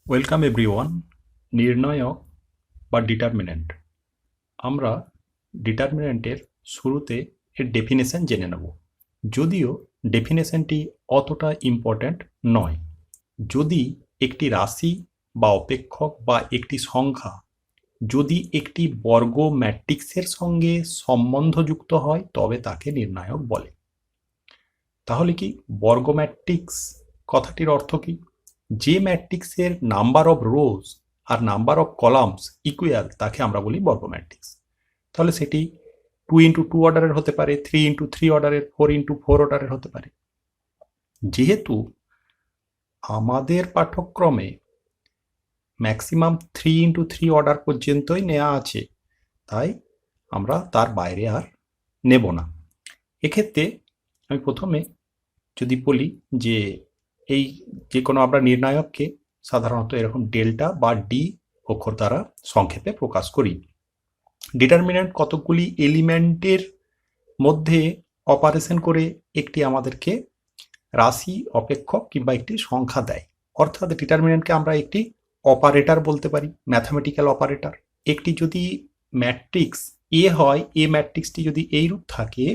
Welcome everyone. নির্ণায়ক বা determinant, আমরা ডিটারমিন্যান্টের শুরুতে এর ডেফিনেশন জেনে নেব। যদিও ডেফিনেশনটি অতটা ইম্পর্ট্যান্ট নয়। যদি একটি রাশি বা অপেক্ষক বা একটি সংখ্যা যদি একটি বর্গ ম্যাট্রিক্সের সঙ্গে সম্বন্ধযুক্ত হয় তবে তাকে নির্ণায়ক বলে। তাহলে কি বর্গ ম্যাট্রিক্স কথাটির অর্থ কি? যে ম্যাট্রিক্সের নাম্বার অফ রোজ আর নাম্বার অফ কলামস ইকুয়াল তাকে আমরা বলি বর্গ ম্যাট্রিক্স। তাহলে সেটি 2x2 অর্ডারের হতে পারে, 3x3 অর্ডারের, 4x4 অর্ডারের হতে পারে। যেহেতু আমাদের পাঠ্যক্রমে ম্যাক্সিমাম 3x3 অর্ডার পর্যন্তই নেওয়া আছে, তাই আমরা তার বাইরে আর নেব না। এক্ষেত্রে আমি প্রথমে যদি বলি যে এই যে কোনো আমরা নির্ণায়ককে সাধারণত এরকম ডেল্টা বা ডি অক্ষর দ্বারা সংক্ষেপে প্রকাশ করি। ডিটারমিন্যান্ট কতগুলি এলিমেন্টের মধ্যে অপারেশন করে একটি আমাদেরকে রাশি, অপেক্ষক কিংবা একটি সংখ্যা দেয়। অর্থাৎ ডিটারমিন্যান্টকে আমরা একটি অপারেটর বলতে পারি, ম্যাথামেটিক্যাল অপারেটর। একটি যদি ম্যাট্রিক্স এ হয়, এ ম্যাট্রিক্সটি যদি এইরূপ থাকে,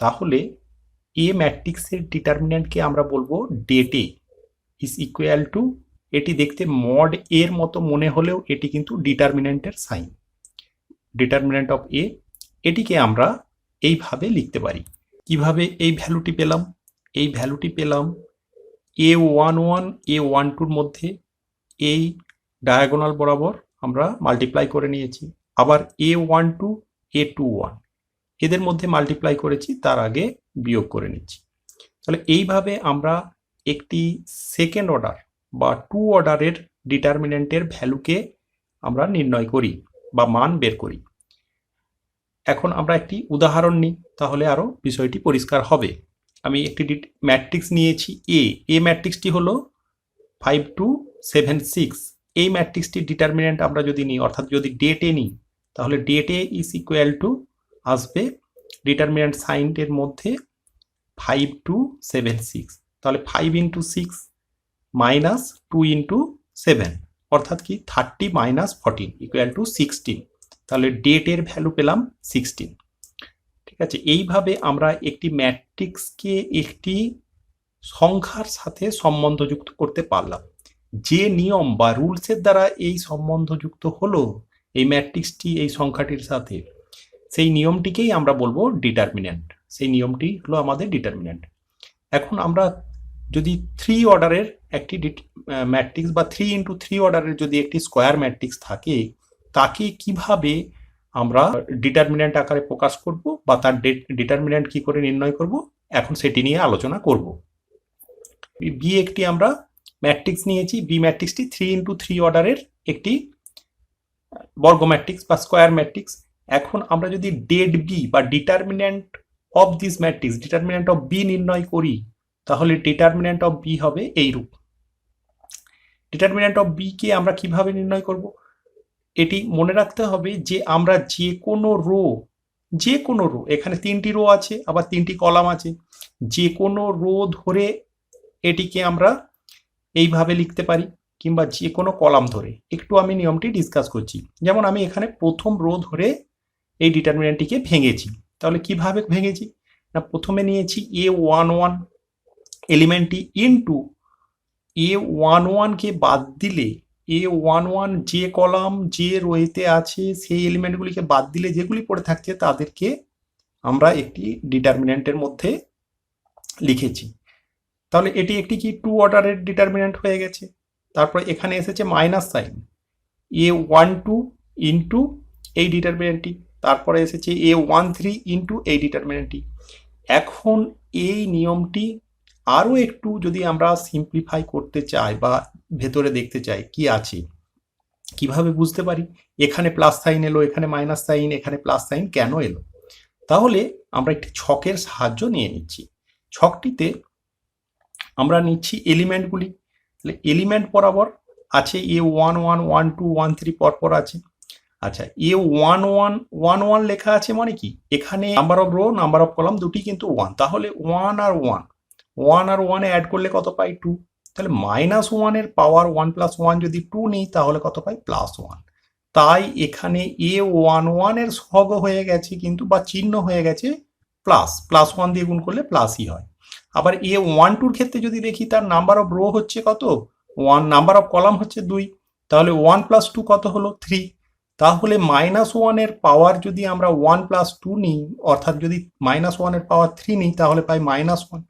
তাহলে এ ম্যাট্রিক্সের ডিটারমিন্যান্টকে আমরা বলবো det A is equal to, এটি দেখতে মড এর মতো মনে হলেও এটি কিন্তু ডিটারমিন্যান্টের সাইন, ডিটারমিন্যান্ট অফ এ। এটিকে আমরা এইভাবে লিখতে পারি। কিভাবে এই ভ্যালুটি পেলাম? এই ভ্যালুটি পেলাম A11 A12-র মধ্যে এই ডায়াগোনাল বরাবর আমরা মাল্টিপ্লাই করে নিয়েছি, আবার A12 A21 এদের মধ্যে মাল্টিপ্লাই করেছি, তার আগে বিয়োগ করে নিচ্ছি। তাহলে এইভাবে আমরা একটি সেকেন্ড অর্ডার বা 2 অর্ডারের ডিটারমিন্যান্টের ভ্যালুকে আমরা নির্ণয় করি বা মান বের করি। এখন আমরা একটি উদাহরণ নিই, তাহলে আরও বিষয়টি পরিষ্কার হবে। আমি একটি ম্যাট্রিক্স নিয়েছি এ ম্যাট্রিক্সটি হলো 5 2 7 6। এই ম্যাট্রিক্সটির ডিটারমিন্যান্ট আমরা যদি নিই, অর্থাৎ যদি ডেট এ নিই, তাহলে det A is equal to আসবে ডিটারমিন্যান্ট সাইনের মধ্যে 5 2 7 6। তাহলে 5 ইন্টু 6 মাইনাস 2 ইন্টু 7, অর্থাৎ কি 30 মাইনাস 14 ইকুয়াল টু 16। তাহলে ডেটের ভ্যালু পেলাম 16। ঠিক আছে, এইভাবে আমরা একটি ম্যাট্রিক্সকে একটি সংখ্যার সাথে সম্বন্ধযুক্ত করতে পারলাম। যে নিয়ম বা রুলসের দ্বারা এই সম্বন্ধযুক্ত হলো এই ম্যাট্রিক্সটি এই সংখ্যাটির সাথে, সেই নিয়মটিকেই আমরা বলবো ডিটারমিন্যান্ট। সেই নিয়মটি হলো আমাদের ডিটারমিন্যান্ট। এখন আমরা যদি 3 অর্ডারের একটি ম্যাট্রিক্স বা 3x3 অর্ডারের যদি একটি স্কোয়ার ম্যাট্রিক্স থাকে, তাকে কিভাবে আমরা ডিটারমিন্যান্ট আকারে প্রকাশ করব বা তার ডিটারমিন্যান্ট কি করে নির্ণয় করব, এখন সেটি নিয়ে আলোচনা করব। বি একটি আমরা ম্যাট্রিক্স নিয়েছি, বি ম্যাট্রিক্সটি 3x3 অর্ডারের একটি বর্গ ম্যাট্রিক্স বা স্কোয়ার ম্যাট্রিক্স। এখন আমরা যদি ডেট বি বা determinant of this matrix, determinant of B নির্ণয় করি, তাহলে ডিটারমিন্যান্ট অফ বি হবে এইরূপ। ডিটারমিন্যান্ট অফ বি কে আমরা কিভাবে নির্ণয় করব? এটি মনে রাখতে হবে যে আমরা যে কোনো রো, এখানে 3টি রো আছে, আবার 3টি কলাম আছে, যে কোনো রো ধরে এটিকে আমরা এইভাবে লিখতে পারি, কিংবা যে কোনো কলাম ধরে। একটু আমি নিয়মটি ডিসকাস করছি। যেমন আমি এখানে প্রথম রো ধরে এই ডিটারমিন্যান্টটিকে ভেঙেছি। তাহলে কিভাবে ভেঙেছি না, প্রথমে নিয়েছি A11 এলিমেন্টটি ইনটু A11 কে বাদ দিলে, A11 যে কলাম যে রোতে আছে সেই এলিমেন্টগুলিকে বাদ দিলে যেগুলি পড়ে থাকছে তাদেরকে আমরা একটি ডিটারমিন্যান্টের মধ্যে লিখেছি। তাহলে এটি একটি কি 2 অর্ডারের ডিটারমিন্যান্ট হয়ে গেছে। তারপরে এখানে এসেছে মাইনাস সাইন, A12 ইন্টু এই ডিটারমিন্যান্টটি, তারপরে এসেছে A13 ইন্টু এই ডিটারমিন্যান্টটি। এখন এই নিয়মটি আরও একটু যদি আমরা সিম্পলিফাই করতে চাই বা ভেতরে দেখতে চাই কি আছে, কিভাবে বুঝতে পারি এখানে প্লাস সাইন এলো, এখানে মাইনাস সাইন, এখানে প্লাস সাইন কেন এলো, তাহলে আমরা একটি ছকের সাহায্য নিয়ে নিচ্ছি। ছকটিতে আমরা নিচ্ছি এলিমেন্টগুলি। তাহলে এলিমেন্ট বরাবর আছে A11 12 13 পরপর আছে। আচ্ছা, A11 লেখা আছে মানে কি, এখানে number of rho number of column দুটি কিন্তু 1, তাহলে 1 আর 1 অ্যাড করলে কত পাই 2। তাহলে -1 এর পাওয়ার 1 + 1 যদি 2 নিই তাহলে কত পাই +1। তাই এখানে A11 এর সহগ হয়ে গেছে কিন্তু বা চিহ্ন হয়ে গেছে +1 দিয়ে গুণ করলে প্লাসই হয়। আবার A12 ক্ষেত্রে যদি দেখি তার নাম্বার অফ রো হচ্ছে কত 1, নাম্বার অফ কলাম হচ্ছে 2, তাহলে 1 + 2 কত হলো 3। তাহলে -1 এর পাওয়ার যদি আমরা 1 + 2 নিই, অর্থাৎ যদি -1 এর পাওয়ার 3 নিই তাহলে পাই -1।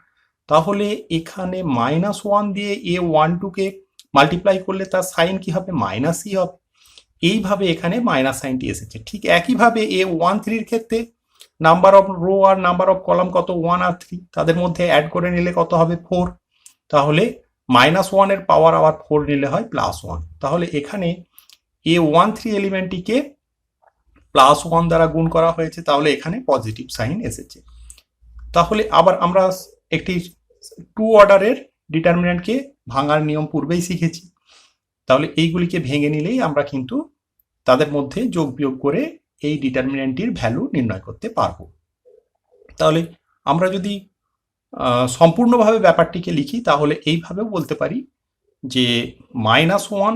তাহলে এখানে -1 দিয়ে A12 কে মাল্টিপ্লাই করলে তার সাইন কি হবে মাইনাসই হবে। এইভাবে এখানে মাইনাস সাইনটি এসেছে। ঠিক একইভাবে A13 এর ক্ষেত্রে নাম্বার অফ রো আর নাম্বার অফ কলাম কত 1 আর 3, তাদের মধ্যে অ্যাড করে নিলে কত হবে 4। তাহলে -1 এর পাওয়ার আবার 4 নিলে হয় +1। তাহলে এখানে A13 এলিমেন্টটিকে +1 দ্বারা গুণ করা হয়েছে, তাহলে এখানে পজিটিভ সাইন এসেছে। তাহলে আবার আমরা একটি 2 অর্ডারের ডিটারমিন্যান্টকে ভাঙার নিয়ম পূর্বেই শিখেছি। তাহলে এইগুলিকে ভেঙে নিলেই আমরা কিন্তু তাদের মধ্যে যোগ বিয়োগ করে এই ডিটারমিন্যান্টটির ভ্যালু নির্ণয় করতে পারবো। তাহলে আমরা যদি সম্পূর্ণভাবে ব্যাপারটিকে লিখি তাহলে এইভাবেও বলতে পারি যে -1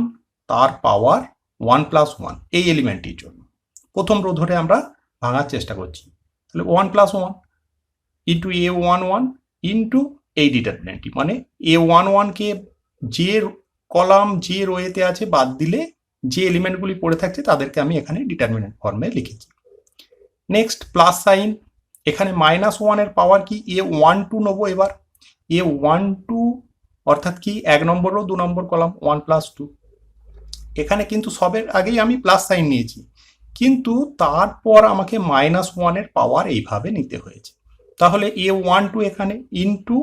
তার পাওয়ার 1 + 1 এই এলিমেন্টটির জন্য প্রথম রো ধরে আমরা ভাঙার চেষ্টা করছি। তাহলে 1 + 1 ইন্টু A11 ইন্টু এই ডিটারমিন্যান্টটি, মানে A11কে যে কলাম যে রোয়েতে আছে বাদ দিলে যে এলিমেন্টগুলি পড়ে থাকছে তাদেরকে আমি এখানে ডিটারমিন্যান্ট ফর্মে লিখেছি। নেক্সট প্লাস সাইন, এখানে -1 এর পাওয়ার কি A12 নেবো। এবার A12 অর্থাৎ কি 1 নম্বর রো 2 নম্বর কলাম 1 + 2। এখানে কিন্তু সবের আগেই আমি প্লাস সাইন নিয়েছি, কিন্তু তারপর আমাকে -1 এর পাওয়ার এইভাবে নিতে হয়েছে। তাহলে A12 এখানে ইন্টু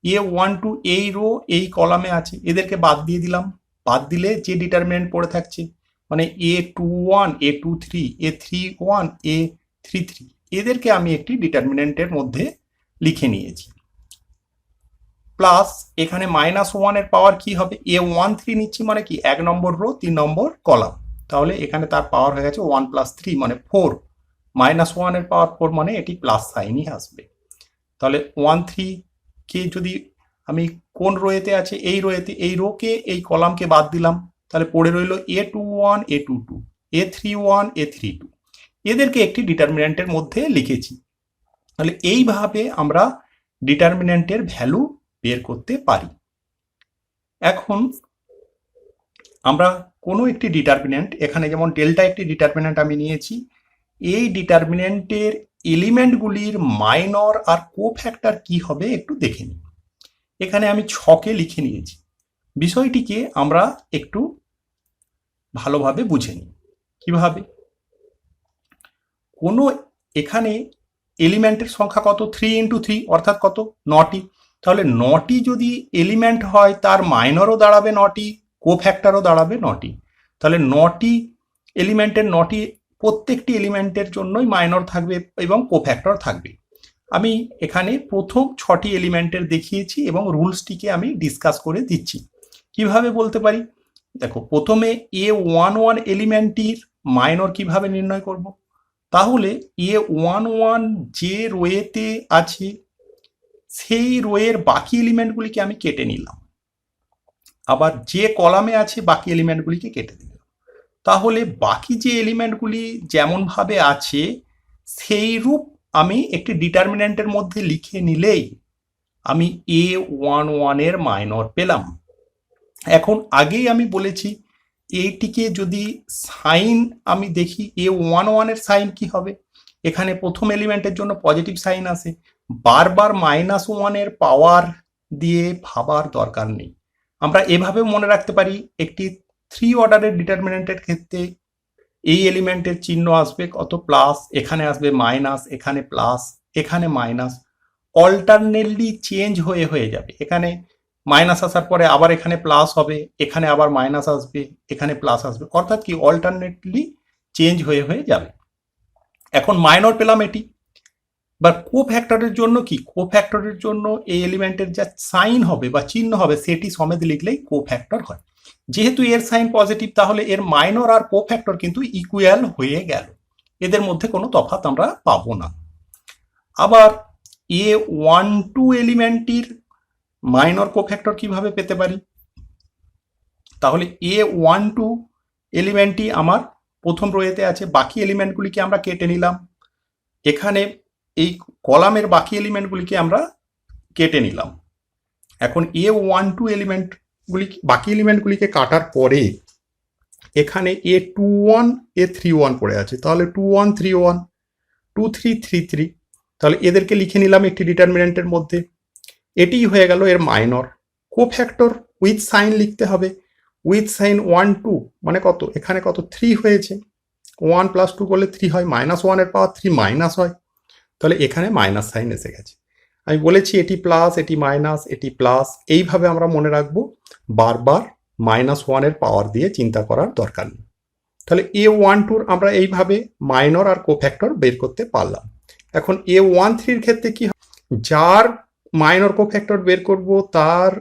A12 এই রো এই কলামে আছে, এদেরকে বাদ দিয়ে দিলাম। বাদ দিলে যে ডিটারমিনেন্ট পড়ে থাকছে মানে A21 A23 A31 A33 এদেরকে আমি একটি ডিটারমিনেন্টের মধ্যে লিখে নিয়েছি। প্লাস এখানে -1 এর পাওয়ার কি হবে A13 নিচ্ছি মানে কি 1 নম্বর রো 3 নম্বর কলাম, তাহলে এখানে তার পাওয়ার হয়ে গেছে 1 + 3 মানে 4। -1 এর পাওয়ার 4 মানে এটি প্লাস সাইনই আসবে। তাহলে 13 কে যদি আমি কোন রোয়েতে আছে এই রোয়েতে, এই রোকে এই কলামকে বাদ দিলাম, তাহলে পড়ে রইল A21 A22 A31 A32, এদেরকে একটি ডিটারমিন্যান্টের মধ্যে লিখেছি। তাহলে এইভাবে আমরা ডিটারমিন্যান্টের ভ্যালু বের করতে পারি। এখন আমরা কোনো একটি ডিটারমিন্যান্ট, এখানে যেমন ডেল্টা একটি ডিটারমিন্যান্ট আমি নিয়েছি, এই ডিটারমিন্যান্টের এলিমেন্টগুলির মাইনর আর কোফ্যাক্টর কি হবে একটু দেখে নিই। এখানে আমি 6কে লিখে নিয়েছি। বিষয়টিকে আমরা একটু ভালোভাবে বুঝে নিই। কিভাবে? কোনো এখানে এলিমেন্টের সংখ্যা কত 3 × 3 অর্থাৎ কত 9টি। তাহলে 9টি যদি এলিমেন্ট হয় তার মাইনরও দাঁড়াবে 9টি, কোফ্যাক্টরও দাঁড়াবে 9টি। তাহলে 9টি এলিমেন্টের 9টি প্রত্যেকটি এলিমেন্টের জন্যই মাইনর থাকবে এবং কোফ্যাক্টর থাকবে। আমি এখানে প্রথম 6টি এলিমেন্টের দেখিয়েছি এবং রুলসটিকে আমি ডিসকাস করে দিচ্ছি। কিভাবে বলতে পারি? দেখো, প্রথমে A11 এলিমেন্টটির মাইনর কিভাবে নির্ণয় করব? তাহলে A11 যে রোয়েতে আছে সেই রোয়ের বাকি এলিমেন্টগুলিকে আমি কেটে নিলাম, আবার যে কলামে আছে বাকি এলিমেন্টগুলিকে কেটে দিলাম। তাহলে বাকি যে এলিমেন্টগুলি যেমনভাবে আছে সেই রূপ আমি একটি ডিটারমিন্যান্টের মধ্যে লিখে নিলেই আমি A11 এর মাইনর পেলাম। এখন আগেই আমি বলেছি এইটিকে যদি সাইন আমি দেখি A11 এর সাইন কি হবে, এখানে প্রথম এলিমেন্টের জন্য পজিটিভ সাইন আসে। বারবার -1 এর পাওয়ার দিয়ে ভাবার দরকার নেই, আমরা এভাবে মনে রাখতে পারি একটি 3 অর্ডারের ডিটারমিন্যান্টের ক্ষেত্রে এই এলিমেন্টের চিহ্ন আসবে কত প্লাস, এখানে আসবে মাইনাস, এখানে প্লাস, এখানে মাইনাস, অল্টারনেটলি চেঞ্জ হয়ে হয়ে যাবে। এখানে মাইনাস আসার পরে আবার এখানে প্লাস হবে, এখানে আবার মাইনাস আসবে, এখানে প্লাস আসবে, অর্থাৎ কি অল্টারনেটলি চেঞ্জ হয়ে হয়ে যাবে। এখন মাইনর পেলাম এটি। বা কোফ্যাক্টরের জন্য কি, কোফ্যাক্টরের জন্য এই এলিমেন্টের যা সাইন হবে বা চিহ্ন হবে সেটি সমেত লিখলেই কোফ্যাক্টর হয়। যেহেতু এর সাইন পজিটিভ তাহলে এর মাইনর আর কোফ্যাক্টর কিন্তু ইকুয়াল হয়ে গেল, এদের মধ্যে কোনো তফাৎ আমরা পাবো না। আবার A12 এলিমেন্টটির মাইনর কোফ্যাক্টর কিভাবে পেতে পারি? তাহলে A12 এলিমেন্টটি আমার প্রথম রোয়েতে আছে, বাকি এলিমেন্টগুলিকে আমরা কেটে নিলাম। এখানে এই কলামের বাকি এলিমেন্টগুলিকে আমরা কেটে নিলাম। এখন A12 এলিমেন্টগুলি, বাকি এলিমেন্টগুলিকে কাটার পরে এখানে A21 A31 পড়ে আছে, তাহলে 2131 2333, তাহলে এদেরকে লিখে নিলাম একটি ডিটারমিনেন্টের মধ্যে। এটিই হয়ে গেল এর মাইনর। কোফ্যাক্টর উইথ সাইন লিখতে হবে। উইথ সাইন 1 2 মানে কত? এখানে কত? 3 হয়েছে। 1 প্লাস 2 করলে 3 হয়, -1 এর পাওয়ার 3 মাইনাস হয়, তাহলে এখানে মাইনাস সাইন এসে গেছে। আমি বলেছি এটি প্লাস, এটি মাইনাস, এটি প্লাস, এইভাবে আমরা মনে রাখবো। বারবার -1 এর পাওয়ার দিয়ে চিন্তা করার দরকার নেই। তাহলে A12 আমরা এইভাবে মাইনর আর কোফ্যাক্টর বের করতে পারলাম। এখন A13 ক্ষেত্রে কি হয়? যার মাইনর কোফ্যাক্টর বের করব তার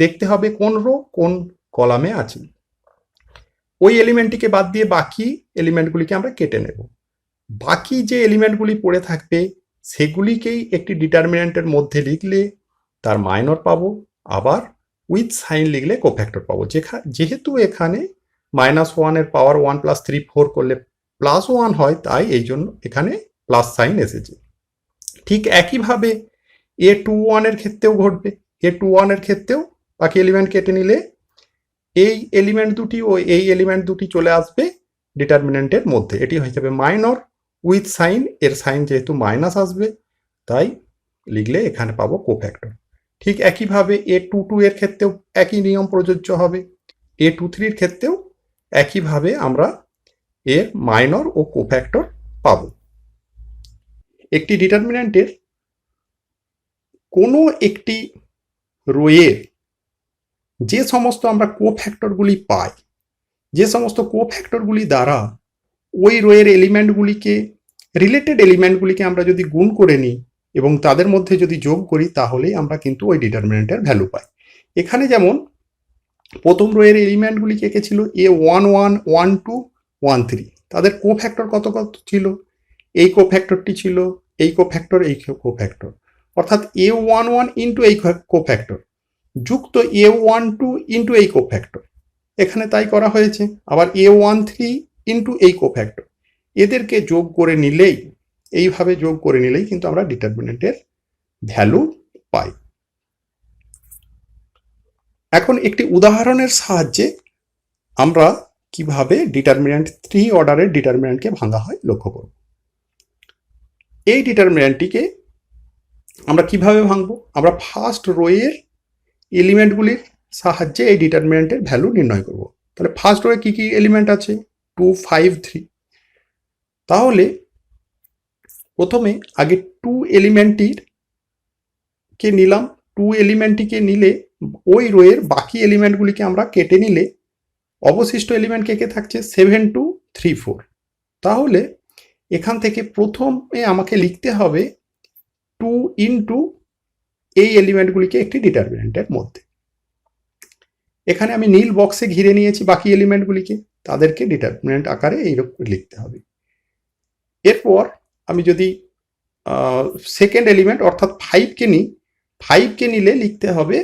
দেখতে হবে কোন রো কোন কলামে আছে। ওই এলিমেন্টটিকে বাদ দিয়ে বাকি এলিমেন্টগুলিকে আমরা কেটে নেব। বাকি যে এলিমেন্টগুলি পড়ে থাকবে সেগুলিকেই একটি ডিটারমিনেন্টের মধ্যে লিখলে তার মাইনর পাবো, আবার উইথ সাইন লিখলে কোফ্যাক্টর পাবো। যেহেতু এখানে -1 এর পাওয়ার 1 প্লাস 3 4 করলে +1 হয়, তাই এই জন্য এখানে প্লাস সাইন এসেছে। ঠিক একইভাবে A21 এর ক্ষেত্রেও ঘটবে। A21 এর ক্ষেত্রেও বাকি এলিমেন্ট কেটে নিলে এই এলিমেন্ট দুটি ও এই এলিমেন্ট দুটি চলে আসবে ডিটারমিনেন্টের মধ্যে। এটি হয়ে যাবে মাইনর উইথ সাইন, এর সাইন যেহেতু মাইনাস আসবে তাই লিখলে এখানে পাবো কোফ্যাক্টর। ঠিক একইভাবে A22 এর ক্ষেত্রেও একই নিয়ম প্রযোজ্য হবে। A23 এর ক্ষেত্রেও একইভাবে আমরা এর মাইনর ও কোফ্যাক্টর পাবো। একটি ডিটারমিনেন্টের কোনো একটি রোয়ের যে সমস্ত আমরা কোফ্যাক্টরগুলি পাই, যে সমস্ত কোফ্যাক্টরগুলি দ্বারা ওই রোয়ের এলিমেন্টগুলিকে, রিলেটেড এলিমেন্টগুলিকে আমরা যদি গুণ করে নিই এবং তাদের মধ্যে যদি যোগ করি, তাহলেই আমরা কিন্তু ওই ডিটারমিনেন্টের ভ্যালু পাই। এখানে যেমন প্রথম রোয়ের এলিমেন্টগুলি কে কে ছিল? A11 1 2 1 3, তাদের কোফ্যাক্টর কত কত ছিল? এই কোফ্যাক্টরটি ছিল, এই কোফ্যাক্টর, এই কোফ্যাক্টর, অর্থাৎ A11 ইন্টু এই কোফ্যাক্টর যুক্ত A12 ইন্টু এই কোফ্যাক্টর, এখানে তাই করা হয়েছে। আবার A13 ইন্টু এই কোফ্যাক্টর, এদেরকে যোগ করে নিলেই, এইভাবে যোগ করে নিলেই কিন্তু আমরা ডিটারমিনেন্টের ভ্যালু পাই। এখন একটি উদাহরণের সাহায্যে আমরা কিভাবে ডিটারমিনেন্ট 3 অর্ডারের ডিটারমিনেন্টকে ভাঙা হয় লক্ষ্য করব। এই ডিটারমিনেন্টটিকে আমরা কিভাবে ভাঙবো? আমরা ফার্স্ট রোয়ের এলিমেন্টগুলির সাহায্যে এই ডিটারমিনেন্টের ভ্যালু নির্ণয় করব। তাহলে ফার্স্ট রোয়ে কি কি এলিমেন্ট আছে? 2 5 3। তাহলে প্রথমে আগে 2 এলিমেন্টটির কে নিলাম। 2 এলিমেন্টটিকে নিলে ওই রোয়ের বাকি এলিমেন্টগুলিকে আমরা কেটে নিলে অবশিষ্ট এলিমেন্ট কে কে থাকছে? 7 2 3 4। তাহলে এখান থেকে প্রথমে আমাকে লিখতে হবে 2 ইন্টু এই এলিমেন্টগুলিকে একটি ডিটারমিনেন্টের মধ্যে। এখানে আমি নীল বক্সে ঘিরে নিয়েছি বাকি এলিমেন্টগুলিকে, তাদেরকে ডিটারমিনেন্ট আকারে এইরকম লিখতে হবে। এরপর আমি যদি সেকেন্ড এলিমেন্ট অর্থাৎ 5কে নিই, 5কে নিলে লিখতে হবে,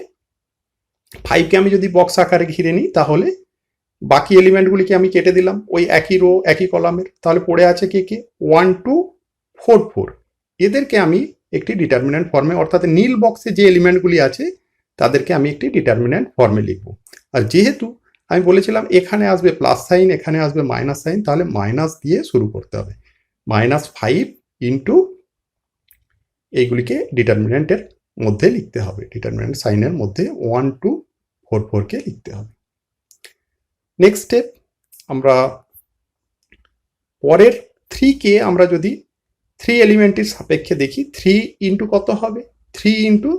5কে আমি যদি বক্স আকারে ঘিরে নিই তাহলে বাকি এলিমেন্টগুলিকে আমি কেটে দিলাম ওই একই রো একই কলামের। তাহলে পড়ে আছে কে কে? 1 2 4 4। এদেরকে আমি একটি ডিটারমিনেন্ট ফর্মে, অর্থাৎ নীল বক্সে যে এলিমেন্টগুলি আছে তাদেরকে আমি একটি ডিটারমিনেন্ট ফর্মে লিখব। আর যেহেতু আমি বলেছিলাম এখানে আসবে প্লাস সাইন, এখানে আসবে মাইনাস সাইন, তাহলে মাইনাস দিয়ে শুরু করতে হবে। -5 ইন্টু এইগুলিকে ডিটারমিনেন্টের মধ্যে লিখতে হবে, ডিটারমিনেন্ট সাইনের মধ্যে 1 2 4 4কে লিখতে হবে। নেক্সট স্টেপ, আমরা পরের 3কে আমরা যদি 3 এলিমেন্টের সাপেক্ষে দেখি, 3 ইন্টু কত হবে? 3 ইন্টু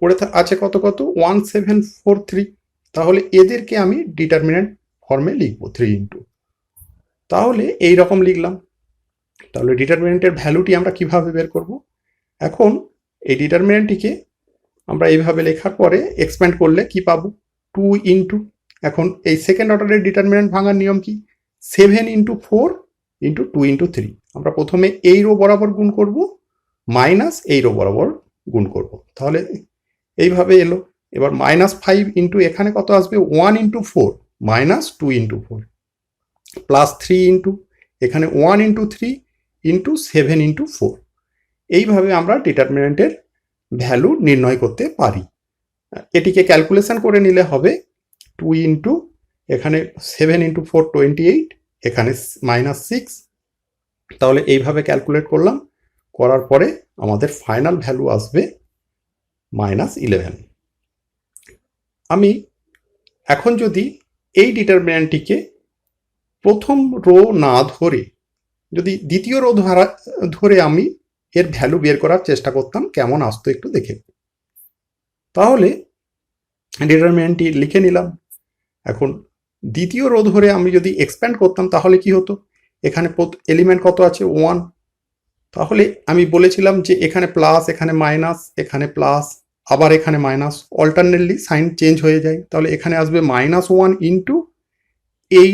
পড়ে আছে কত কত? 1743। তাহলে এদেরকে আমি ডিটারমিনেন্ট ফর্মে লিখব 3 ইন্টু। তাহলে এই রকম লিখলাম। তাহলে ডিটারমিনেন্টের ভ্যালুটি আমরা কিভাবে বের করব? এখন এই ডিটারমিনেন্টটিকে আমরা এইভাবে লেখার পরে এক্সপ্যান্ড করলে কি পাবো? 2 ইন্টু, এখন এই সেকেন্ড অর্ডারের ডিটারমিনেন্ট ভাঙার নিয়ম কি? 7 ইন্টু 4 ইন্টু 2 ইন্টু 3। আমরা প্রথমে এই রো বরাবর গুণ করব, মাইনাস এই রো বরাবর গুণ করব। তাহলে এইভাবে এলো। এবার -5 ইন্টু এখানে কত আসবে 1 ইন্টু 4 -2 ইন্টু 4 +3 ইন্টু এখানে 1 ইন্টু 3 ইন্টু 7 ইন্টু 4। এইভাবে আমরা ডিটারমিনেন্টের ভ্যালু নির্ণয় করতে পারি। এটিকে ক্যালকুলেশন করে নিলে হবে 2 ইন্টু এখানে 7 ইন্টু 4 28 এখানে -6। তাহলে এইভাবে ক্যালকুলেট করলাম, করার পরে আমাদের ফাইনাল ভ্যালু আসবে -11। আমি এখন যদি এই ডিটারমিনেন্টটিকে প্রথম রো না ধরে যদি দ্বিতীয় রো ধরে আমি এর ভ্যালু বের করার চেষ্টা করতাম কেমন আসতো একটু দেখে। তাহলে ডিটারমিনেন্টটি লিখে নিলাম। এখন দ্বিতীয় রো ধরে আমি যদি এক্সপ্যান্ড করতাম তাহলে কি হতো, এখানে এলিমেন্ট কত আছে 1, তাহলে আমি বলেছিলাম যে এখানে প্লাস এখানে মাইনাস এখানে প্লাস আবার এখানে মাইনাস, অল্টারনেটলি সাইন চেঞ্জ হয়ে যায়। তাহলে এখানে আসবে -1 ইন্টু এই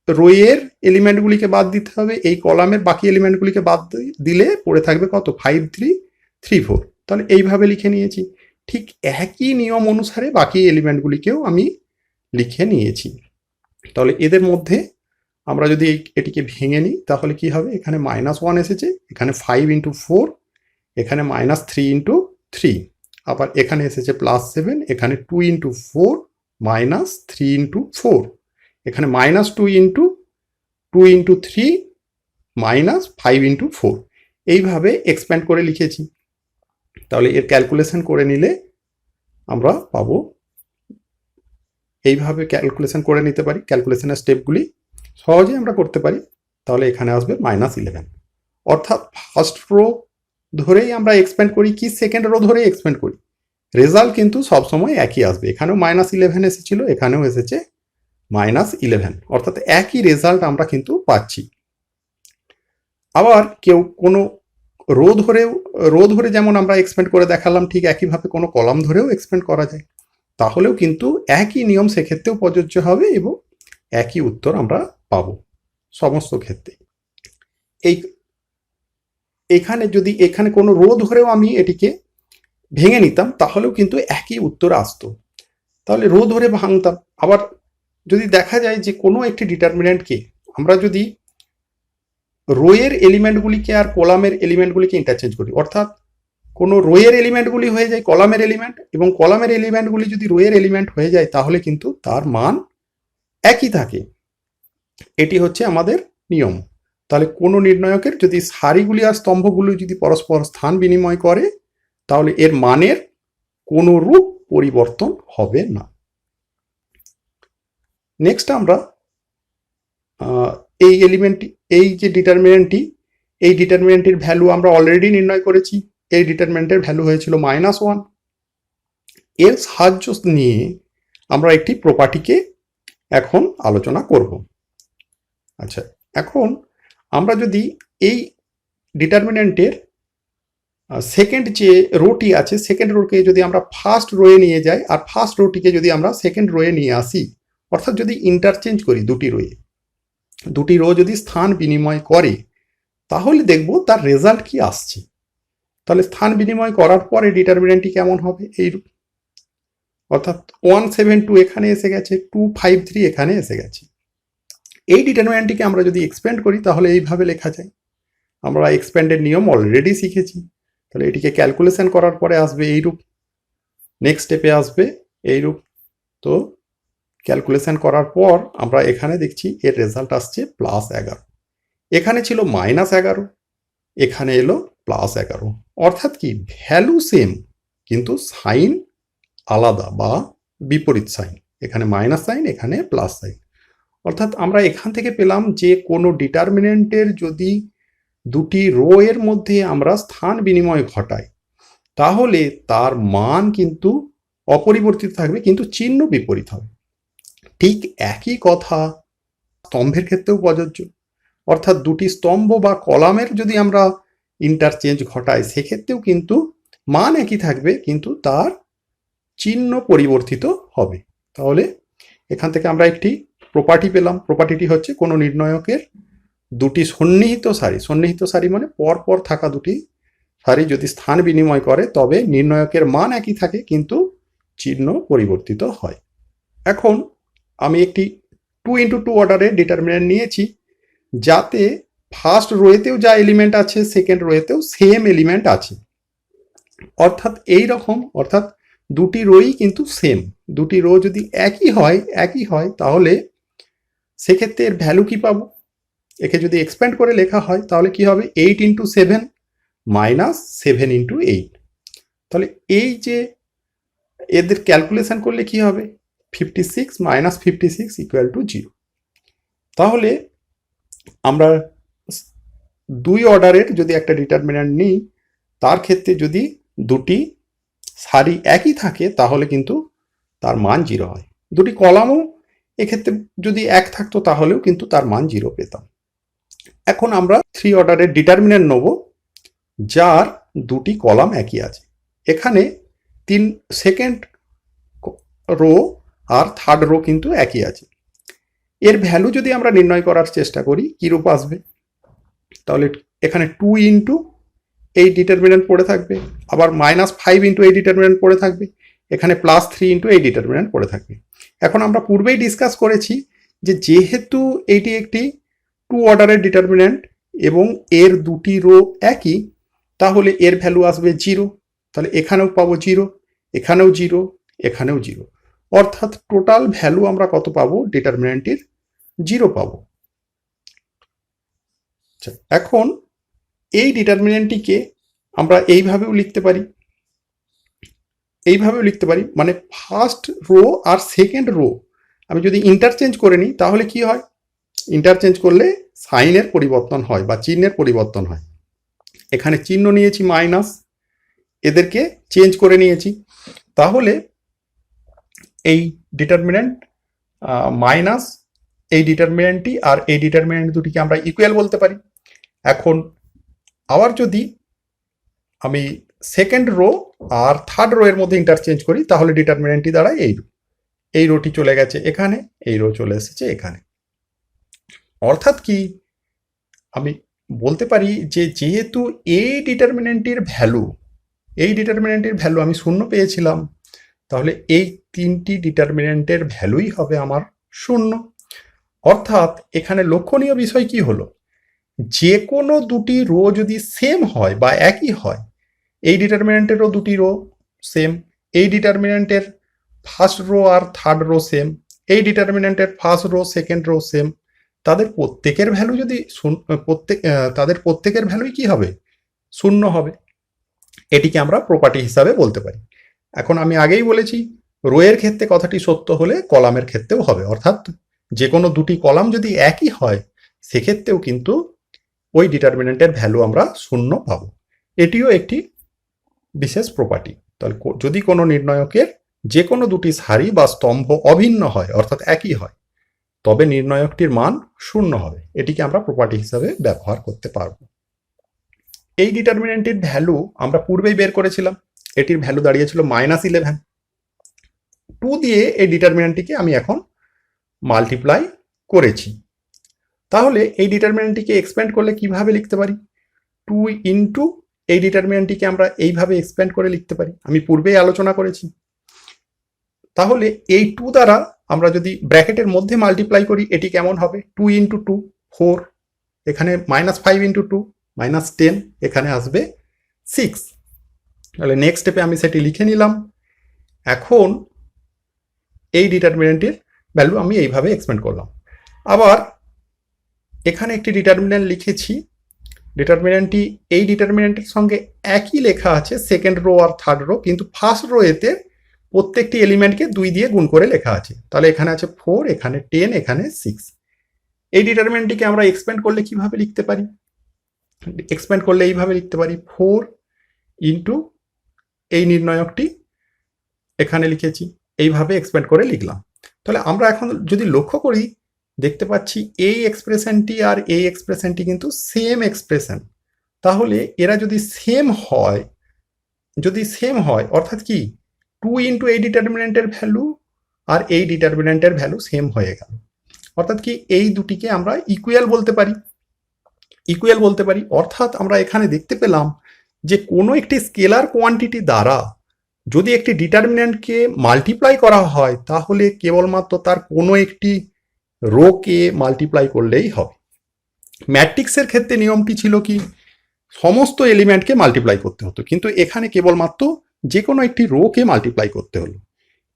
রোয়ের এলিমেন্টগুলিকে বাদ দিতে হবে, এই কলামের বাকি এলিমেন্টগুলিকে বাদ দিলে পড়ে থাকবে কত 5 3 3 4। তাহলে এইভাবে লিখে নিয়েছি। ঠিক একই নিয়ম অনুসারে বাকি এলিমেন্টগুলিকেও আমি লিখে নিয়েছি। তাহলে এদের মধ্যে আমরা যদি এটিকে ভেঙে নিই তাহলে কি হবে, এখানে -1 এসেছে, এখানে 5 ইন্টু 4, এখানে -3 ইন্টু 3, আবার এখানে এসেছে +7, এখানে 2 ইন্টু 4 -3 ইন্টু 4, এখানে -2 ইন্টু 2 ইন্টু 3 -5 ইন্টু 4। এইভাবে এক্সপ্যান্ড করে লিখেছি। তাহলে এর ক্যালকুলেশন করে নিলে আমরা পাবো, এইভাবে ক্যালকুলেশন করে নিতে পারি, ক্যালকুলেশনের স্টেপগুলি সহজেই আমরা করতে পারি। তাহলে এখানে আসবে -11। অর্থাৎ ফার্স্ট রো ধরেই আমরা এক্সপ্যান্ড করি কি সেকেন্ড রো ধরেই এক্সপ্যান্ড করি, রেজাল্ট কিন্তু সবসময় একই আসবে। এখানেও -11 এসেছিল, এখানেও এসেছে -11, অর্থাৎ একই রেজাল্ট আমরা কিন্তু পাচ্ছি। আবার কেউ কোনো রো ধরে যেমন আমরা এক্সপ্যান্ড করে দেখালাম, ঠিক একইভাবে কোনো কলাম ধরেও এক্সপ্যান্ড করা যায়। তাহলেও কিন্তু একই নিয়ম সেক্ষেত্রেও প্রযোজ্য হবে এবং একই উত্তর আমরা পাবো সমস্ত ক্ষেত্রে। এখানে কোনো রো ধরেও আমি এটিকে ভেঙে নিতাম তাহলেও কিন্তু একই উত্তর আসতো। তাহলে রো ধরে ভাঙতাম। আবার যদি দেখা যায় যে কোনো একটি ডিটারমিনেন্টকে আমরা যদি রোয়ের এলিমেন্টগুলিকে আর কলামের এলিমেন্টগুলিকে ইন্টারচেঞ্জ করি, অর্থাৎ কোনো রোয়ের এলিমেন্টগুলি হয়ে যায় কলামের এলিমেন্ট এবং কলামের এলিমেন্টগুলি যদি রোয়ের এলিমেন্ট হয়ে যায় তাহলে কিন্তু তার মান একই থাকে। এটি হচ্ছে আমাদের নিয়ম। তাহলে কোনো নির্ণায়কের যদি সারিগুলি আর স্তম্ভগুলি যদি পরস্পর স্থান বিনিময় করে তাহলে এর মানের কোনো রূপ পরিবর্তন হবে না। নেক্সট আমরা এই যে ডিটারমিনেন্টের ভ্যালু আমরা অলরেডি নির্ণয় করেছি। এই ডিটারমিনেন্টের ভ্যালু হয়েছিল -1। এর সাহায্য নিয়ে আমরা একটি প্রপার্টিকে এখন আলোচনা করব। আচ্ছা, এখন আমরা যদি এই ডিটারমিনেন্টের সেকেন্ড যে রোটি আছে সেকেন্ড রোকে যদি আমরা ফার্স্ট রোয়ে নিয়ে যাই আর ফার্স্ট রোটিকে যদি আমরা সেকেন্ড রোয়ে নিয়ে আসি, অর্থাৎ যদি ইন্টারচেঞ্জ করি দুটি রো যদি স্থান বিনিময় করে তাহলে দেখব তার রেজাল্ট কি আসছে। তাহলে স্থান বিনিময় করার পরে ডিটারমিনেন্টটি কেমন হবে, এইরূপ, অর্থাৎ 172 এখানে এসে গেছে, 253 এখানে এসে গেছে। এই ডিটারমিনেন্টটিকে আমরা যদি এক্সপ্যান্ড করি তাহলে এইভাবে লেখা যায়। আমরা এক্সপ্যান্ডের নিয়ম অলরেডি শিখেছি। তাহলে এটিকে ক্যালকুলেশন করার পরে আসবে এইরূপ, নেক্সট স্টেপে আসবে এইরূপ। তো ক্যালকুলেশন করার পর আমরা এখানে দেখছি এর রেজাল্ট আসছে +11। এখানে ছিল -11, এখানে এলো +11, অর্থাৎ কি ভ্যালু সেম কিন্তু সাইন আলাদা বা বিপরীত সাইন, এখানে মাইনাস সাইন এখানে প্লাস সাইন। অর্থাৎ আমরা এখান থেকে পেলাম যে কোনো ডিটারমিনেন্টের যদি দুটি রো এর মধ্যে আমরা স্থান বিনিময় ঘটাই তাহলে তার মান কিন্তু অপরিবর্তিত থাকবে কিন্তু চিহ্ন বিপরীত হবে। ঠিক একই কথা স্তম্ভের ক্ষেত্রেও প্রযোজ্য। অর্থাৎ দুটি স্তম্ভ বা কলামের যদি আমরা ইন্টারচেঞ্জ ঘটাই সেক্ষেত্রেও কিন্তু মান একই থাকবে কিন্তু তার চিহ্ন পরিবর্তিত হবে। তাহলে এখান থেকে আমরা একটি প্রপার্টি পেলাম। প্রপার্টিটি হচ্ছে কোনো নির্ণায়কের দুটি সন্নিহিত সারি মানে পরপর থাকা দুটি যদি স্থান বিনিময় করে তবে নির্ণায়কের মান একই থাকে কিন্তু চিহ্ন পরিবর্তিত হয়। এখন আমি একটি 2x2 অর্ডারের ডিটারমিনেন্ট নিয়েছি যাতে ফার্স্ট রোয়েতেও যা এলিমেন্ট আছে সেকেন্ড রোয়েতেও সেম এলিমেন্ট আছে, অর্থাৎ এই রকম, অর্থাৎ দুটি রোই কিন্তু সেম। দুটি রো যদি একই হয় তাহলে সেক্ষেত্রে এর ভ্যালু কি পাবো? একে যদি এক্সপ্যান্ড করে লেখা হয় তাহলে কি হবে? 8 × 7 মাইনাস 7 × 8। তাহলে এই যে এদের ক্যালকুলেশন করলে কি হবে? 56 মাইনাস 56 ইকুয়াল টু 0। তাহলে আমরা 2 অর্ডারের যদি একটা ডিটারমিন্যান্ট নিই, তার ক্ষেত্রে যদি দুটি সারি একই থাকে তাহলে কিন্তু তার মান 0 হয়। দুটি কলামও এক্ষেত্রে যদি এক থাকতো তাহলেও কিন্তু তার মান 0 পেতাম। এখন আমরা 3 অর্ডারের ডিটারমিন্যান্ট নেব যার দুটি কলাম একই আছে। এখানে সেকেন্ড রো আর থার্ড রো কিন্তু একই আছে। এর ভ্যালু যদি আমরা নির্ণয় করার চেষ্টা করি কিরূপ আসবে? তাহলে এখানে 2 ইন্টু এই ডিটারমিন্যান্ট পড়ে থাকবে, আবার -5 ইন্টু এই ডিটারমিন্যান্ট পড়ে থাকবে, এখানে +3 ইন্টু এই ডিটারমিন্যান্ট পড়ে থাকবে। এখন আমরা পূর্বেই ডিসকাস করেছি যে যেহেতু এটি একটি 2 অর্ডারের ডিটারমিন্যান্ট এবং এর দুটি রো একই, তাহলে এর ভ্যালু আসবে 0। তাহলে এখানেও পাবো 0, এখানেও 0, এখানেও 0, অর্থাৎ টোটাল ভ্যালু আমরা কত পাবো? ডিটারমিন্যান্টের 0 পাবো। এখন এই ডিটারমিন্যান্টটিকে আমরা এইভাবেও লিখতে পারি, মানে ফার্স্ট রো আর সেকেন্ড রো আমি যদি ইন্টারচেঞ্জ করে নিই তাহলে কি হয়? ইন্টারচেঞ্জ করলে সাইনের পরিবর্তন হয় বা চিহ্নের পরিবর্তন হয়। এখানে চিহ্ন নিয়েছি মাইনাস, এদেরকে চেঞ্জ করে নিয়েছি, তাহলে এই ডিটারমিন্যান্ট মাইনাস এই ডিটারমিন্যান্টটি আর এই ডিটারমিন্যান্ট দুটিকে আমরা ইকুয়াল বলতে পারি। এখন আবার যদি আমি সেকেন্ড রো আর থার্ড রো এর মধ্যে ইন্টারচেঞ্জ করি তাহলে ডিটারমিন্যান্টটি দাঁড়ায় এই রোটি চলে গেছে এখানে, এই রো চলে এসেছে এখানে। অর্থাৎ কি আমি বলতে পারি যে যেহেতু এই ডিটারমিন্যান্টের ভ্যালু আমি 0 পেয়েছিলাম, তাহলে এই তিনটি ডিটারমিন্যান্টের ভ্যালুই হবে আমার 0। অর্থাৎ এখানে লক্ষণীয় বিষয় কি হলো? যে কোনো দুটি রো যদি সেম হয় বা একই হয়, এই ডিটারমিন্যান্টেরও দুটি রো সেম, এই ডিটারমিন্যান্টের ফার্স্ট রো আর থার্ড রো সেম, এই ডিটারমিন্যান্টের first row second row same, তাদের প্রত্যেকের ভ্যালু যদি তাদের প্রত্যেকের ভ্যালুই কি হবে? 0 হবে। এটিকে আমরা প্রপার্টি হিসাবে বলতে পারি। এখন আমি আগেই বলেছি রো এর ক্ষেত্রে কথাটি সত্য হলে কলামের ক্ষেত্রেও হবে, অর্থাৎ যে কোনো দুটি কলাম যদি একই হয় সেক্ষেত্রেও কিন্তু ওই ডিটারমিন্যান্টের ভ্যালু আমরা 0 পাবো। এটিও একটি বিশেষ প্রপার্টি। তাহলে যদি কোনো নির্ণায়কের যে কোনো দুটি সারি বা স্তম্ভ অভিন্ন হয় অর্থাৎ একই হয় তবে নির্ণায়কটির মান 0 হবে। এটিকে আমরা প্রপার্টি হিসাবে ব্যবহার করতে পারবো। এই ডিটারমিন্যান্টের ভ্যালু আমরা পূর্বেই বের করেছিলাম, এটির ভ্যালু দাঁড়িয়েছিল -11। 2 দিয়ে এই ডিটারমিন্যান্টটিকে আমি এখন মাল্টিপ্লাই করেছি। তাহলে এই ডিটারমিন্যান্টটিকে এক্সপ্যান্ড করলে কিভাবে লিখতে পারি? 2 ইন্টু এই ডিটারমিন্যান্টটিকে আমরা এইভাবে এক্সপ্যান্ড করে লিখতে পারি, আমি পূর্বেই আলোচনা করেছি। তাহলে এই 2 দ্বারা আমরা যদি ব্র্যাকেটের মধ্যে মাল্টিপ্লাই করি এটি কেমন হবে? 2 ইন্টু 2 4, এখানে -5 ইন্টু 2 -10, এখানে আসবে 6। তাহলে নেক্সট স্টেপে আমি সেটি লিখে নিলাম। এখন এই ডিটারমিন্যান্টের ভ্যালু আমি এইভাবে এক্সপ্যান্ড করলাম। আবার এখানে একটি ডিটারমিন্যান্ট লিখেছি, ডিটারমিন্যান্টটি এই ডিটারমিন্যান্টের সঙ্গে একই লেখা আছে সেকেন্ড রো আর থার্ড রো, কিন্তু ফার্স্ট রো এতে প্রত্যেকটি এলিমেন্টকে 2 দিয়ে গুণ করে লেখা আছে। তাহলে এখানে আছে 4, এখানে 10, এখানে 6। এই ডিটারমিন্যান্টটিকে আমরা এক্সপ্যান্ড করলে কিভাবে লিখতে পারি? এক্সপ্যান্ড করলে এইভাবে লিখতে পারি, 4 ইন্টু এই নির্ণায়কটি এখানে লিখেছি, এইভাবে এক্সপ্যান্ড করে লিখলাম। তাহলে আমরা এখন যদি লক্ষ্য করি দেখতে পাচ্ছি এই এক্সপ্রেশনটি আর এই এক্সপ্রেশনটি কিন্তু সেম এক্সপ্রেশন। তাহলে এরা যদি সেম হয় অর্থাৎ কি 2 ইন্টু এই ডিটারমিন্যান্টের ভ্যালু আর এই ডিটারমিন্যান্টের ভ্যালু সেম হয়ে গেল, অর্থাৎ কি এই দুটিকে আমরা ইকুয়াল বলতে পারি। অর্থাৎ আমরা এখানে দেখতে পেলাম যে কোনো একটি স্কেলার কোয়ান্টিটি দ্বারা যদি একটি ডিটারমিন্যান্টকে মাল্টিপ্লাই করা হয় তাহলে কেবলমাত্র তার কোনো একটি রোকে মাল্টিপ্লাই করলেই হবে। ম্যাট্রিক্সের ক্ষেত্রে নিয়মটি ছিল কি, সমস্ত এলিমেন্টকে মাল্টিপ্লাই করতে হতো, কিন্তু এখানে কেবলমাত্র যে কোনো একটি রোকে মাল্টিপ্লাই করতে হলো।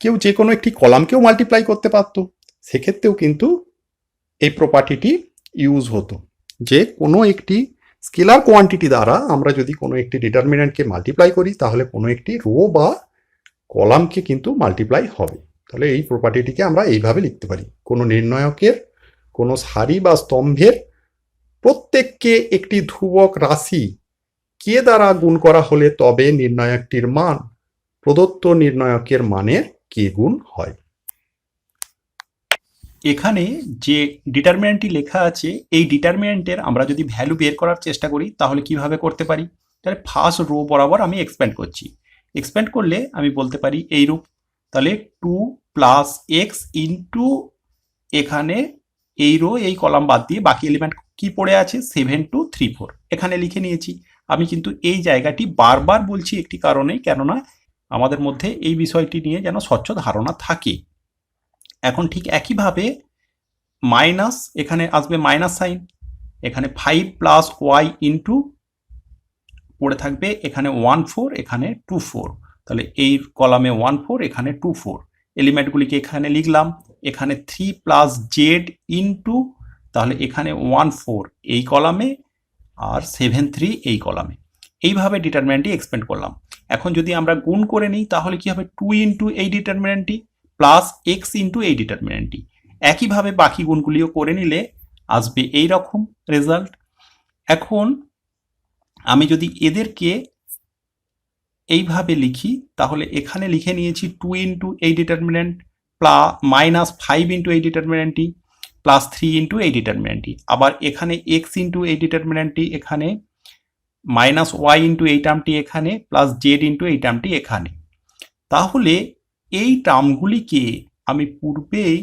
কেউ যে কোনো একটি কলামকেও মাল্টিপ্লাই করতে পারতো, সেক্ষেত্রেও কিন্তু এই প্রপার্টিটি ইউজ হতো যে কোনো একটি স্কেলার কোয়ান্টিটি দ্বারা আমরা যদি কোনো একটি ডিটারমিন্যান্টকে মাল্টিপ্লাই করি তাহলে কোনো একটি রো বা কলামকে কিন্তু মাল্টিপ্লাই হবে। তাহলে এই প্রপার্টিটিকে আমরা এইভাবে লিখতে পারি, কোনো নির্ণায়কের কোনো সারি বা স্তম্ভের প্রত্যেককে একটি ধ্রুবক রাশি কে দ্বারা গুণ করা হলে তবে নির্ণায়কটির মান প্রদত্ত নির্ণায়কের মানের কে গুণ হয়। এখানে যে ডিটারমিন্যান্টটি লেখা আছে এই ডিটারমিন্যান্টের আমরা যদি ভ্যালু বের করার চেষ্টা করি তাহলে কিভাবে করতে পারি, তাহলে ফার্স্ট রো বরাবর আমি এক্সপ্যান্ড করছি। এক্সপ্যান্ড করলে আমি বলতে পারি এই রূপ, তাহলে 2 প্লাস এক্স ইন্টু এখানে এই রো এই কলাম বাদ দিয়ে বাকি এলিমেন্ট কি পড়ে আছে 7 2 3 4 এখানে লিখে নিয়েছি। আমি কিন্তু এই জায়গাটি বারবার বলছি একটি কারণে, কেননা আমাদের মধ্যে এই বিষয়টি নিয়ে যেন স্বচ্ছ ধারণা থাকে। এখন ঠিক একইভাবে মাইনাস, এখানে আসবে মাইনাস সাইন, এখানে 5 প্লাস ওয়াই ইন্টু পড়ে থাকবে এখানে 1 4 এখানে 2 4, তাহলে এই কলামে 1 4 এখানে 2 4 এলিমেন্টগুলিকে এখানে লিখলাম। এখানে 3 প্লাস জেড ইন্টু তাহলে এখানে 1 4 এই কলামে আর 7 3 এই কলামে। এইভাবে ডিটারমিন্যান্টটি এক্সপেন্ড করলাম। এখন যদি আমরা গুণ করে নিই তাহলে কি হবে 2 ইন্টু এই ডিটারমিন্যান্টটি প্লাস এক্স ইন্টু এই ডিটারমিন্যান্টটি। একইভাবে বাকি গুণগুলিও করে নিলে আসবে এই রকম রেজাল্ট। এখন আমি যদি এদেরকে এইভাবে লিখি তাহলে এখানে লিখে নিয়েছি 2 ইন্টু এই ডিটারমিন্যান্ট মাইনাস 5 ইন্টু এই ডিটারমিন্যান্টটি প্লাস 3 ইন্টু এই ডিটারমিন্যান্টটি, আবার এখানে এক্স ইন্টু এই ডিটারমিন্যান্টটি এখানে মাইনাস ওয়াই ইন্টু এই টার্মটি এখানে প্লাস জেড ইন্টু এই টার্মটি এখানে। তাহলে এই টার্মগুলিকে আমি পূর্বেই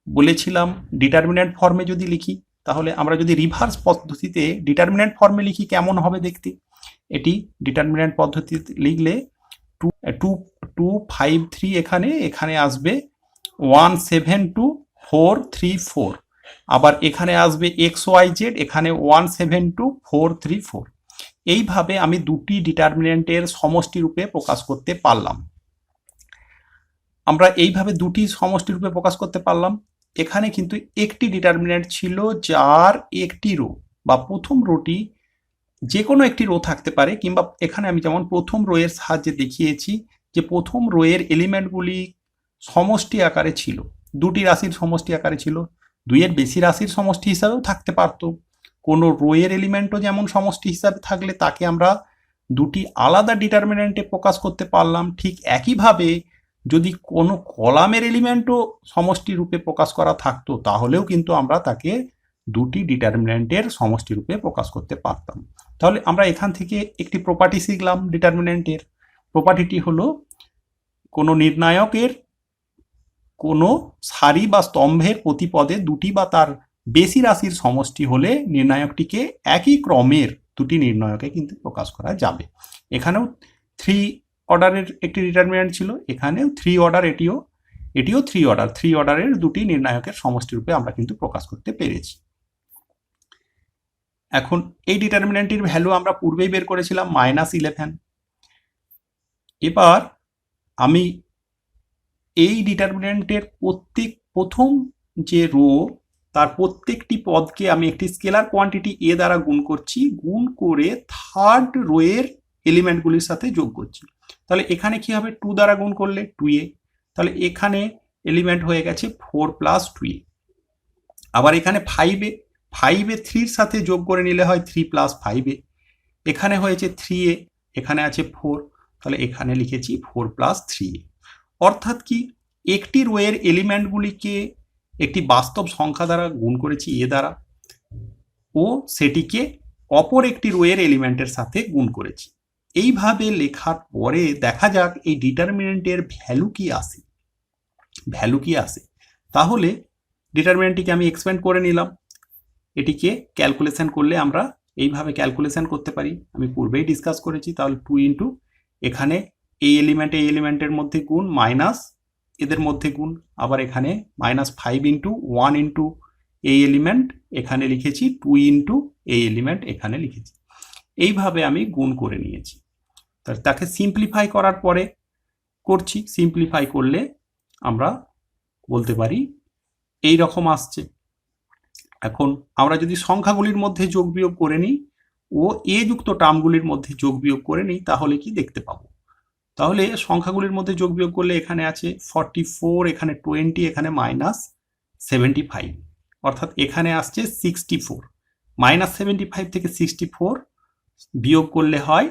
বলেছিলাম ডিটারমিন্যান্ট ফর্মে যদি লিখি, তাহলে আমরা যদি রিভার্স পদ্ধতিতে ডিটারমিন্যান্ট ফর্মে লিখি কেমন হবে দেখতে। এটি ডিটারমিন্যান্ট পদ্ধতিতে লিখলে 2 5 3 এখানে আসবে 1 7 2 4 3 4, আবার এখানে আসবে এক্স ওয়াই জেড এখানে 1 7 2 4 3 4। এইভাবে আমি দুটি ডিটারমিন্যান্টের সমষ্টি রূপে প্রকাশ করতে পারলাম। আমরা এইভাবে দুটি সমষ্টি রূপে প্রকাশ করতে পারলাম। এখানে কিন্তু একটি ডিটারমিন্যান্ট ছিল যার একটি রো বা প্রথম রোটি যে কোনো একটি রো থাকতে পারে, কিংবা এখানে আমি যেমন প্রথম রো এর সাহায্যে দেখিয়েছি যে প্রথম রো এর এলিমেন্টগুলি সমষ্টি আকারে ছিল, দুটি রাশির সমষ্টি আকারে ছিল, দুইয়ের বেশি রাশির সমষ্টি হিসাবেও থাকতে পারতো। কোনো রো এর এলিমেন্টও যেমন সমষ্টি হিসাবে থাকলে তাকে আমরা দুটি আলাদা ডিটারমিন্যান্টে প্রকাশ করতে পারলাম। ঠিক একইভাবে যদি কোনো কলামের এলিমেন্টও সমষ্টি রূপে প্রকাশ করা থাকতো তাহলেও কিন্তু আমরা তাকে দুটি ডিটারমিন্যান্টের সমষ্টি রূপে প্রকাশ করতে পারতাম। তাহলে আমরা এখান থেকে একটি প্রপার্টি শিখলাম ডিটারমিন্যান্টের। প্রপার্টিটি হলো কোনো নির্ণায়কের কোনো সারি বা স্তম্ভের প্রতি পদে দুটি বা তার বেশি রাশির সমষ্টি হলে নির্ণায়কটিকে একই ক্রমের দুটি নির্ণায়কে কিন্তু প্রকাশ করা যাবে। এখানেও 3 অর্ডারের একটি ডিটারমিন্যান্ট ছিল, এখানেও 3 অর্ডার, এটিও 3 অর্ডার, 3 অর্ডারের দুটি নির্ণায়কের সমষ্টি রূপে আমরা কিন্তু প্রকাশ করতে পেরেছি। এখন এই ডিটারমিন্যান্টটির ভ্যালু আমরা পূর্বেই বের করেছিলাম -11। এবার আমি এই ডিটারমিন্যান্টের প্রথম যে রো তার প্রত্যেকটি পদকে আমি একটি স্কেলার কোয়ান্টিটি এ দ্বারা গুণ করছি, গুণ করে থার্ড রো এর এলিমেন্টগুলির সাথে যোগ করছি। তাহলে এখানে কি হবে 2 দ্বারা গুণ করলে 2a, তাহলে এখানে এলিমেন্ট হয়ে গেছে 4 প্লাস 2a। আবার এখানে 5a 3 এর সাথে যোগ করে নিলে হয় 3 প্লাস 5a, এখানে হয়েছে 3a, এখানে আছে 4, তাহলে এখানে লিখেছি 4 প্লাস 3a। অর্থাৎ কি একটি রো এর এলিমেন্টগুলিকে একটি বাস্তব সংখ্যা দ্বারা গুণ করেছি এ দ্বারা ও সেটিকে অপর একটি রো এর এলিমেন্টের সাথে গুণ করেছি। এইভাবে লেখার পরে দেখা যাক এই ডিটারমিন্যান্টের ভ্যালু কি আসে। তাহলে ডিটারমিন্যান্টটিকে আমি এক্সপ্যান্ড করে নিলাম, এটিকে ক্যালকুলেশন করলে আমরা এইভাবে ক্যালকুলেশন করতে পারি, আমি পূর্বেই ডিসকাস করেছি। তাহলে 2 ইন্টু এখানে এই এলিমেন্টের মধ্যে গুণ মাইনাস এদের মধ্যে গুণ, আবার এখানে -5 ইন্টু 1 ইন্টু এই এলিমেন্ট এখানে লিখেছি, 2 ইন্টু এই এলিমেন্ট এখানে লিখেছি। এইভাবে আমি গুণ করে নিয়েছি। তাকে সিম্পলিফাই করার পরে করছি, সিম্পলিফাই করলে আমরা বলতে পারি এই রকম আসছে। এখন আমরা যদি সংখ্যাগুলির মধ্যে যোগ বিয়োগ করে নিই ও এ যুক্ত টার্মগুলির মধ্যে যোগ বিয়োগ করে নিই, তাহলে কি দেখতে পাবো? তাহলে সংখ্যাগুলির মধ্যে যোগ বিয়োগ করলে এখানে আছে 44, এখানে 20, এখানে -75, অর্থাৎ এখানে আসছে 64। -75 থেকে 64 বিয়োগ করলে হয়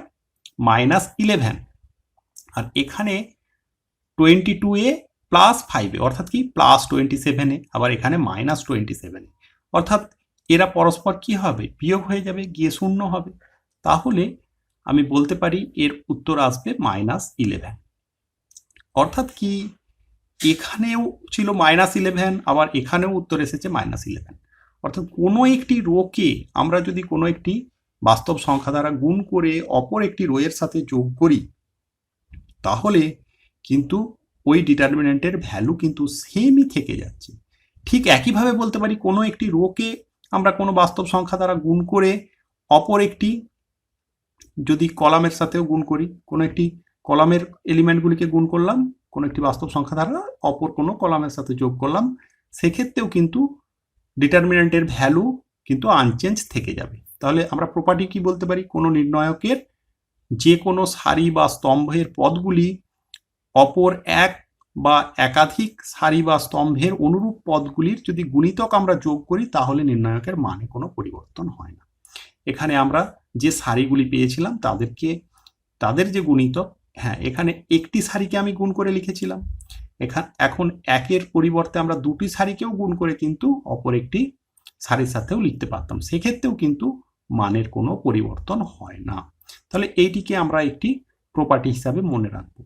-11, আর এখানে 22 এ +5 এ অর্থাৎ কি +27 এ, আবার এখানে -27 এ, অর্থাৎ এরা পরস্পর কি হবে, বিয়োগ হয়ে যাবে, গিয়ে 0 হবে। তাহলে আমি বলতে পারি এর উত্তর আসবে -11। অর্থাৎ কি এখানেও ছিল -11, আবার এখানেও উত্তর এসেছে -11। অর্থাৎ কোনো একটি রোকে আমরা যদি কোনো একটি বাস্তব সংখ্যা দ্বারা গুণ করে অপর একটি রো এর সাথে যোগ করি, তাহলে কিন্তু ওই ডিটারমিনেন্টের ভ্যালু কিন্তু সেমই থেকে যাচ্ছে। ঠিক একইভাবে বলতে পারি কোনো একটি রোকে আমরা কোনো বাস্তব সংখ্যা দ্বারা গুণ করে অপর একটি যদি কলামের সাথেও গুণ করি, কোনো একটি কলামের এলিমেন্টগুলিকে গুণ করলাম কোনো একটি বাস্তব সংখ্যা দ্বারা অপর কোনো কলামের সাথে যোগ করলাম, সেক্ষেত্রেও কিন্তু ডিটারমিনেন্টের ভ্যালু কিন্তু আনচেঞ্জ থেকে যাবে। তাহলে আমরা প্রপার্টি কি বলতে পারি, কোনো নির্ণায়কের যে কোনো সারি বা স্তম্ভের পদগুলি অপর এক বা একাধিক সারি বা স্তম্ভের অনুরূপ পদগুলির যদি গুণিতক আমরা যোগ করি, তাহলে নির্ণায়কের মানে কোনো পরিবর্তন হয় না। এখানে আমরা যে সারিগুলি পেয়েছিলাম তাদের যে গুণিতক, হ্যাঁ এখানে একটি সারিকে আমি গুণ করে লিখেছিলাম, এখন একের পরিবর্তে আমরা দুটি সারিকেও গুণ করে কিন্তু অপর একটি সারির সাথেও লিখতে পারতাম, সেক্ষেত্রেও কিন্তু মানের কোনো পরিবর্তন হয় না। তাহলে এইটিকে আমরা একটি প্রপার্টি হিসাবে মনে রাখবো।